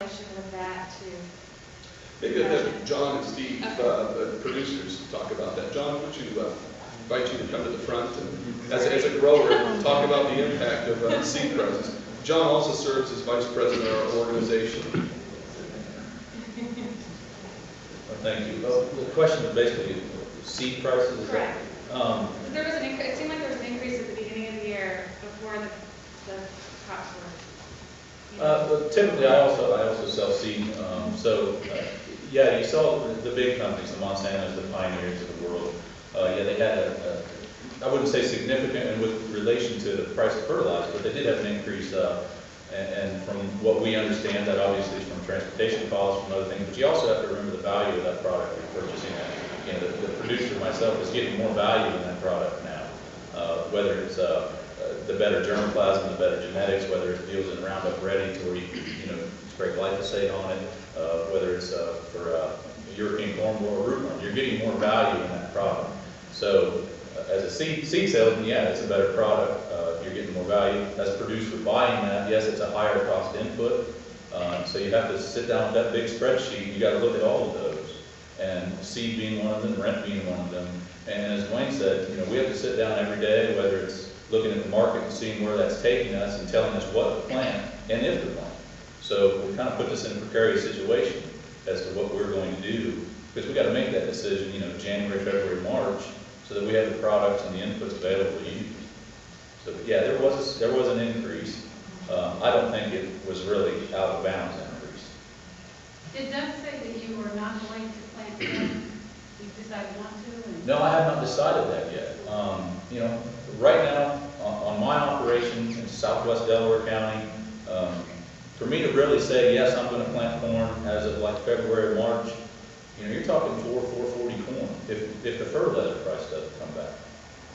with that too. Maybe I'd have John and Steve, the producers, talk about that. John, would you invite you to come to the front and, as a grower, talk about the impact of seed prices. John also serves as vice president of our organization. Well, thank you. Well, the question is basically seed prices. Correct. There was an it seemed like there was an increase at the beginning of the year before the crops were. Typically, I also sell seed. Yeah, you saw the big companies, the Monsantos, the Pioneers of the world. Yeah, they had I wouldn't say significant and with relation to the price of fertilizer, but they did have an increase. And from what we understand, that obviously is from transportation costs, from other things. But you also have to remember the value of that product you're purchasing. The producer myself is getting more value in that product now, whether it's the better germplasm, the better genetics, whether it deals in Roundup Ready to where you spray glyphosate on it, whether it's for European corn borer or root worm, you're getting more value in that product. So as a seed salesman, yeah, it's a better product. You're getting more value. As a producer buying that, yes, it's a higher cost input. So you have to sit down with that big spreadsheet. You got to look at all of those, and seed being one of them, rent being one of them. And as Wayne said, we have to sit down every day, whether it's looking at the market and seeing where that's taking us and telling us what to plant and if to plant. So we kind of put this in a precarious situation as to what we're going to do, because we got to make that decision, January, February, March, so that we have the products and the inputs available to use. So yeah, there was an increase. I don't think it was really out of bounds increase. Did Doug say that you were not going to plant corn? You decided not to? No, I have not decided that yet. Right now on my operation in Southwest Delaware County, for me to really say yes, I'm going to plant corn as of like February, March, you're talking $4.40 corn if the fertilizer price doesn't come back.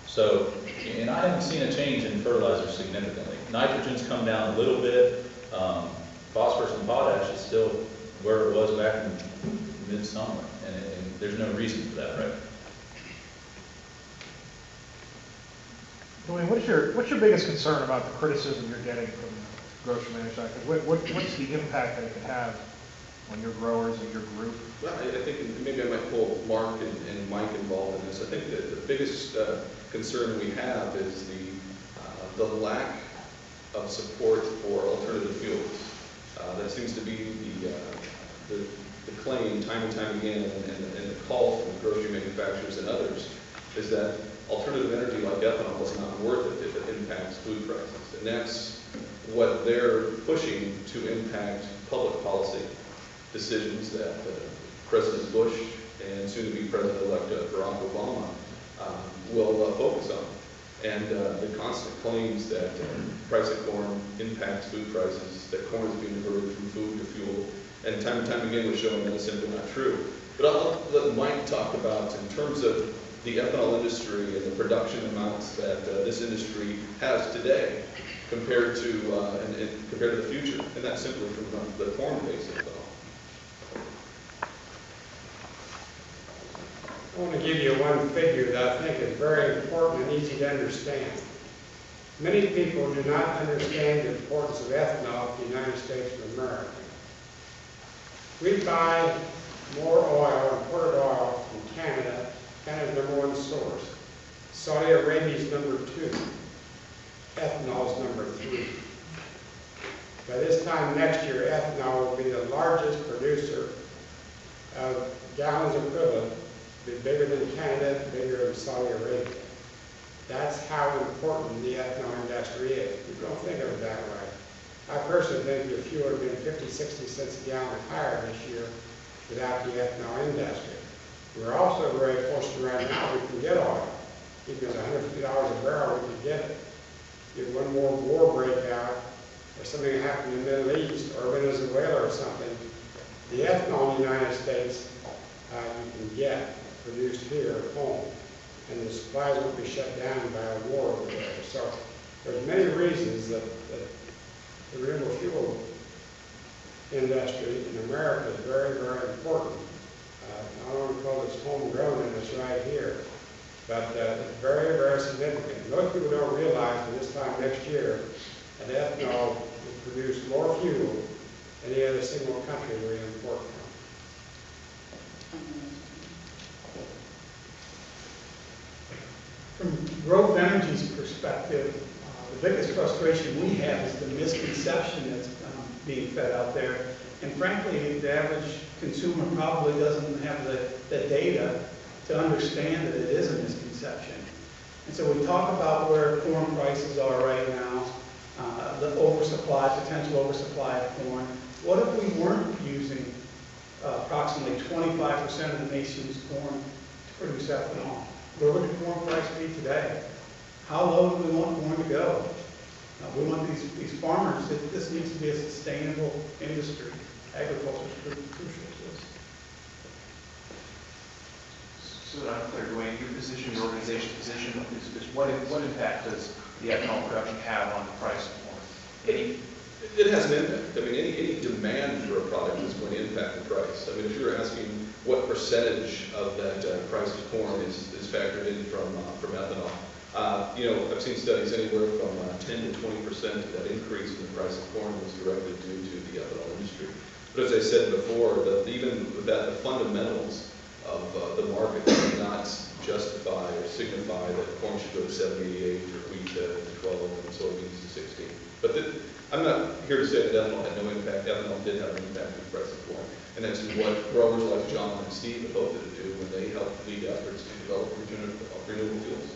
So, and I haven't seen a change in fertilizer significantly. Nitrogen's come down a little bit. Phosphorus and potash is still where it was back in midsummer, and there's no reason for that, right? Dwayne, what's your biggest concern about the criticism you're getting from grocery manufacturers? What's the impact that it could have on your growers and your group? Well, I think maybe I might pull Mark and Mike involved in this. I think that the biggest concern we have is the lack of support for alternative fuels. That seems to be the claim time and time again, and the call from the grocery manufacturers and others is that alternative energy like ethanol is not worth it if it impacts food prices. And that's what they're pushing to impact public policy decisions that President Bush and soon-to-be President-elect Barack Obama will focus on. And the constant claims that price of corn impacts food prices, that corn is being diverted from food to fuel, and time again we're showing that it's simply not true. But I'll let Mike talk about, in terms of the ethanol industry and the production amounts that this industry has today compared to the future, and that's simply from the corn-based ethanol. I want to give you one figure that I think is very important and easy to understand. Many people do not understand the importance of ethanol to the United States of America. We buy more oil, imported oil, from Canada. Canada's #1 source. Saudi Arabia's #2. Ethanol's #3. By this time next year, ethanol will be the largest producer of gallons equivalent, be bigger than Canada, bigger than Saudi Arabia. That's how important the ethanol industry is. People don't think of it that way. I personally think the fuel would have been 50, 60 cents a gallon higher this year without the ethanol industry. We're also very fortunate right now we can get oil. Even at $150 a barrel, we can get it. If one more war break out, or something happened in the Middle East, or Venezuela or something, the ethanol in the United States you can get produced here at home, and the supplies won't be shut down by a war over there. So there's many reasons that the renewable fuel industry in America is very, very important. I don't want to call this homegrown, and it's right here, but it's very, very significant. Most people don't realize that this time next year that ethanol will produce more fuel any other single country we import from. From Grove Energy's perspective, the biggest frustration we have is the misconception that's being fed out there. And frankly, the average consumer probably doesn't have the data to understand that it is a misconception. And so we talk about where corn prices are right now, the oversupply, potential oversupply of corn. What if we weren't using approximately 25% of the nation's corn to produce ethanol? Where would the corn price be today? How low do we want corn to go? We want these farmers, this needs to be a sustainable industry. Agriculture is crucial to us. So that I'm clear, Dwayne, your position, your organization's position is what impact does the ethanol production have on the price of corn? It has an impact. I mean, any demand for a product is going to impact the price. I mean, if you're asking what percentage of that price of corn is factored in from ethanol, I've seen studies anywhere from 10 to 20% of that increase in the price of corn was directly due to the ethanol industry. But as I said before, that even with that, the fundamentals of the market do not justify or signify that corn should go to 7.88 or wheat to 12 and soybeans to 16. But I'm not here to say that ethanol had no impact. Ethanol did have an impact on the price of corn. And that's what growers like John and Steve have hoped to do when they helped lead efforts to develop renewable fuels.